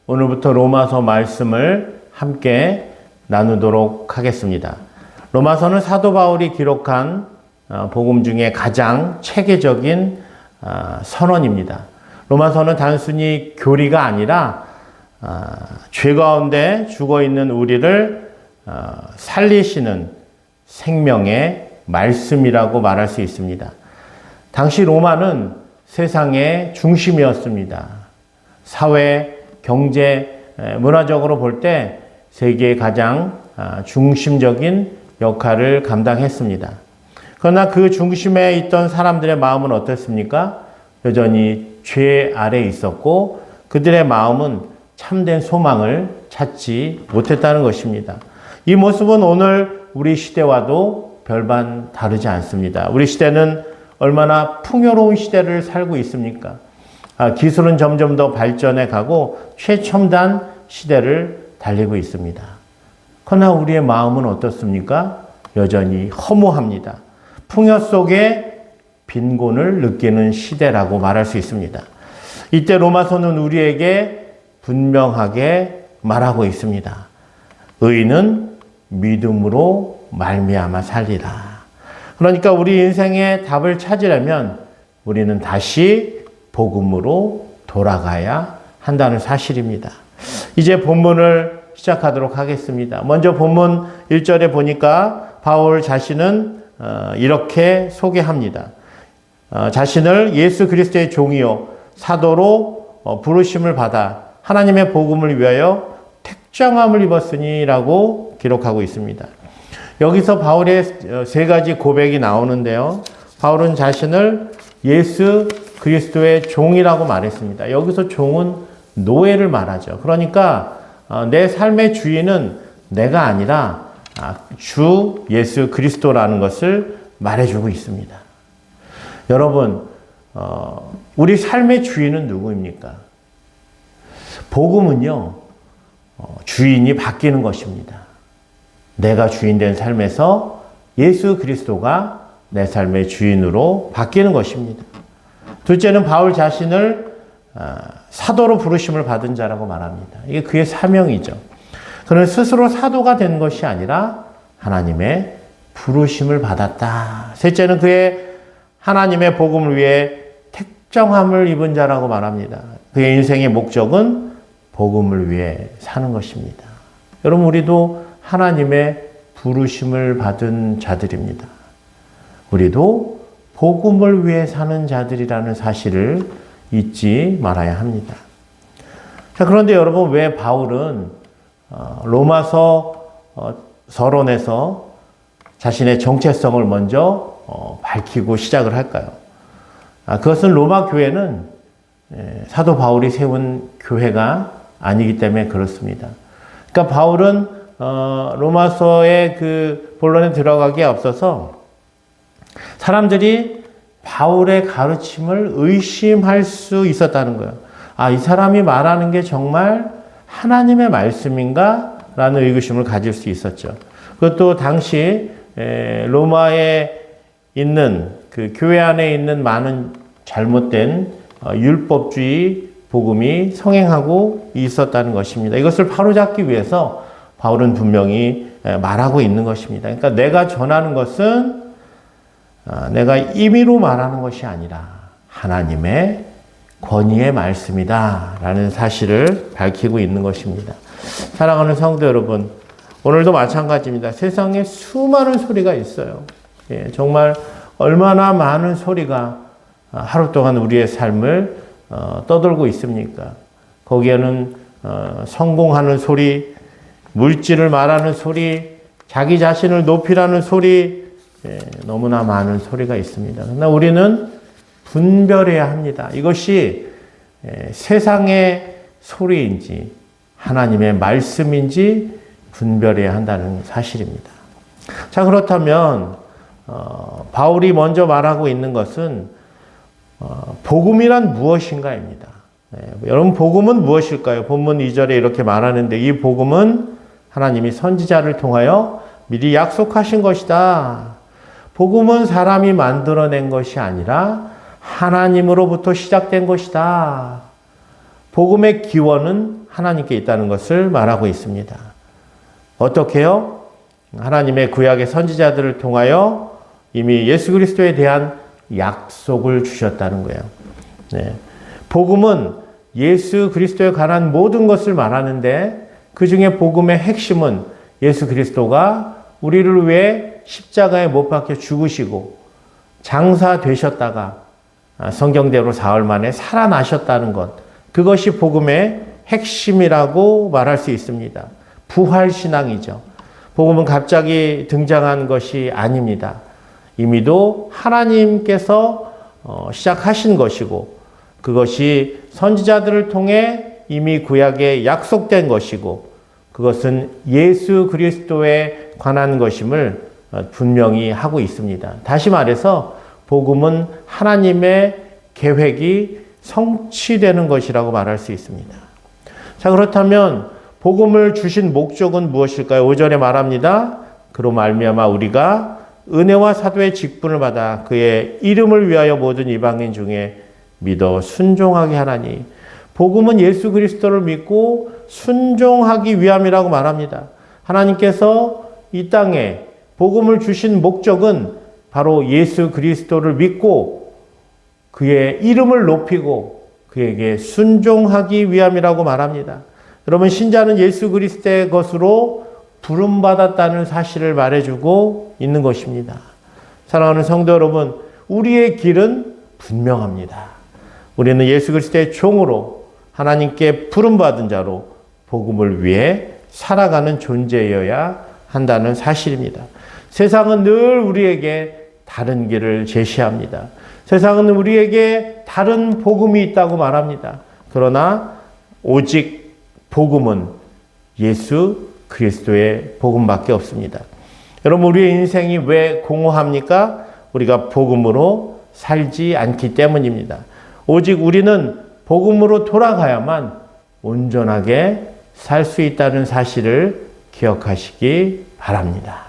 오늘부터 로마서 말씀을 함께 나누도록 하겠습니다. 로마서는 사도 바울이 기록한 복음 중에 가장 체계적인 선언입니다. 로마서는 단순히 교리가 아니라 죄 가운데 죽어있는 우리를 살리시는 생명의 말씀이라고 말할 수 있습니다. 당시 로마는 세상의 중심이었습니다. 사회, 경제, 문화적으로 볼 때 세계의 가장 중심적인 역할을 감당했습니다. 그러나 그 중심에 있던 사람들의 마음은 어땠습니까? 여전히 죄 아래에 있었고 그들의 마음은 참된 소망을 찾지 못했다는 것입니다. 이 모습은 오늘 우리 시대와도 별반 다르지 않습니다. 우리 시대는 얼마나 풍요로운 시대를 살고 있습니까? 기술은 점점 더 발전해 가고 최첨단 시대를 달리고 있습니다. 그러나 우리의 마음은 어떻습니까? 여전히 허무합니다. 풍요 속에 빈곤을 느끼는 시대라고 말할 수 있습니다. 이때 로마서는 우리에게 분명하게 말하고 있습니다. 의인은 믿음으로 말미암아 살리라. 그러니까 우리 인생의 답을 찾으려면 우리는 다시 복음으로 돌아가야 한다는 사실입니다. 이제 본문을 시작하도록 하겠습니다. 먼저 본문 1절에 보니까 바울 자신은 이렇게 소개합니다. 자신을 예수 그리스도의 종이요 사도로 부르심을 받아 하나님의 복음을 위하여 택정함을 입었으니라고 기록하고 있습니다. 여기서 바울의 세 가지 고백이 나오는데요. 바울은 자신을 예수 그리스도의 종이라고 말했습니다. 여기서 종은 노예를 말하죠. 그러니까 내 삶의 주인은 내가 아니라 주 예수 그리스도라는 것을 말해주고 있습니다. 여러분, 우리 삶의 주인은 누구입니까? 복음은요, 주인이 바뀌는 것입니다. 내가 주인 된 삶에서 예수 그리스도가 내 삶의 주인으로 바뀌는 것입니다. 둘째는 바울 자신을 사도로 부르심을 받은 자라고 말합니다. 이게 그의 사명이죠. 그는 스스로 사도가 된 것이 아니라 하나님의 부르심을 받았다. 셋째는 그의 하나님의 복음을 위해 택정함을 입은 자라고 말합니다. 그의 인생의 목적은 복음을 위해 사는 것입니다. 여러분, 우리도 하나님의 부르심을 받은 자들입니다. 우리도 복음을 위해 사는 자들이라는 사실을 잊지 말아야 합니다. 자, 그런데 여러분, 왜 바울은 로마서 서론에서 자신의 정체성을 먼저 밝히고 시작을 할까요? 그것은 로마 교회는 사도 바울이 세운 교회가 아니기 때문에 그렇습니다. 그러니까 바울은 로마서의 그 본론에 들어가기에 앞서서 사람들이 바울의 가르침을 의심할 수 있었다는 거예요. 이 사람이 말하는 게 정말 하나님의 말씀인가? 라는 의구심을 가질 수 있었죠. 그것도 당시 로마에 있는 그 교회 안에 있는 많은 잘못된 율법주의 복음이 성행하고 있었다는 것입니다. 이것을 바로잡기 위해서 바울은 분명히 말하고 있는 것입니다. 그러니까 내가 전하는 것은 내가 임의로 말하는 것이 아니라 하나님의 권위의 말씀이다 라는 사실을 밝히고 있는 것입니다. 사랑하는 성도 여러분, 오늘도 마찬가지입니다. 세상에 수많은 소리가 있어요. 정말 얼마나 많은 소리가 하루 동안 우리의 삶을 떠돌고 있습니까? 거기에는 성공하는 소리, 물질을 말하는 소리, 자기 자신을 높이라는 소리, 너무나 많은 소리가 있습니다. 그러나 우리는 분별해야 합니다. 이것이 세상의 소리인지 하나님의 말씀인지 분별해야 한다는 사실입니다. 자, 그렇다면 바울이 먼저 말하고 있는 것은 복음이란 무엇인가입니다. 여러분, 복음은 무엇일까요? 본문 2절에 이렇게 말하는데 이 복음은 하나님이 선지자를 통하여 미리 약속하신 것이다. 복음은 사람이 만들어낸 것이 아니라 하나님으로부터 시작된 것이다. 복음의 기원은 하나님께 있다는 것을 말하고 있습니다. 어떻게요? 하나님의 구약의 선지자들을 통하여 이미 예수 그리스도에 대한 약속을 주셨다는 거예요. 네. 복음은 예수 그리스도에 관한 모든 것을 말하는데 그 중에 복음의 핵심은 예수 그리스도가 우리를 위해 십자가에 못 박혀 죽으시고 장사되셨다가 성경대로 사흘 만에 살아나셨다는 것. 그것이 복음의 핵심이라고 말할 수 있습니다. 부활신앙이죠. 복음은 갑자기 등장한 것이 아닙니다. 이미도 하나님께서 시작하신 것이고 그것이 선지자들을 통해 이미 구약에 약속된 것이고 그것은 예수 그리스도에 관한 것임을 분명히 하고 있습니다. 다시 말해서 복음은 하나님의 계획이 성취되는 것이라고 말할 수 있습니다. 자, 그렇다면 복음을 주신 목적은 무엇일까요? 5절에 말합니다. 그로 말미암아 우리가 은혜와 사도의 직분을 받아 그의 이름을 위하여 모든 이방인 중에 믿어 순종하게 하나니. 복음은 예수 그리스도를 믿고 순종하기 위함이라고 말합니다. 하나님께서 이 땅에 복음을 주신 목적은 바로 예수 그리스도를 믿고 그의 이름을 높이고 그에게 순종하기 위함이라고 말합니다. 여러분, 신자는 예수 그리스도의 것으로 부름받았다는 사실을 말해주고 있는 것입니다. 사랑하는 성도 여러분, 우리의 길은 분명합니다. 우리는 예수 그리스도의 종으로 하나님께 부름받은 자로 복음을 위해 살아가는 존재여야 한다는 사실입니다. 세상은 늘 우리에게 다른 길을 제시합니다. 세상은 우리에게 다른 복음이 있다고 말합니다. 그러나 오직 복음은 예수 그리스도의 복음밖에 없습니다. 여러분, 우리의 인생이 왜 공허합니까? 우리가 복음으로 살지 않기 때문입니다. 오직 우리는 복음으로 돌아가야만 온전하게 살 수 있다는 사실을 기억하시기 바랍니다.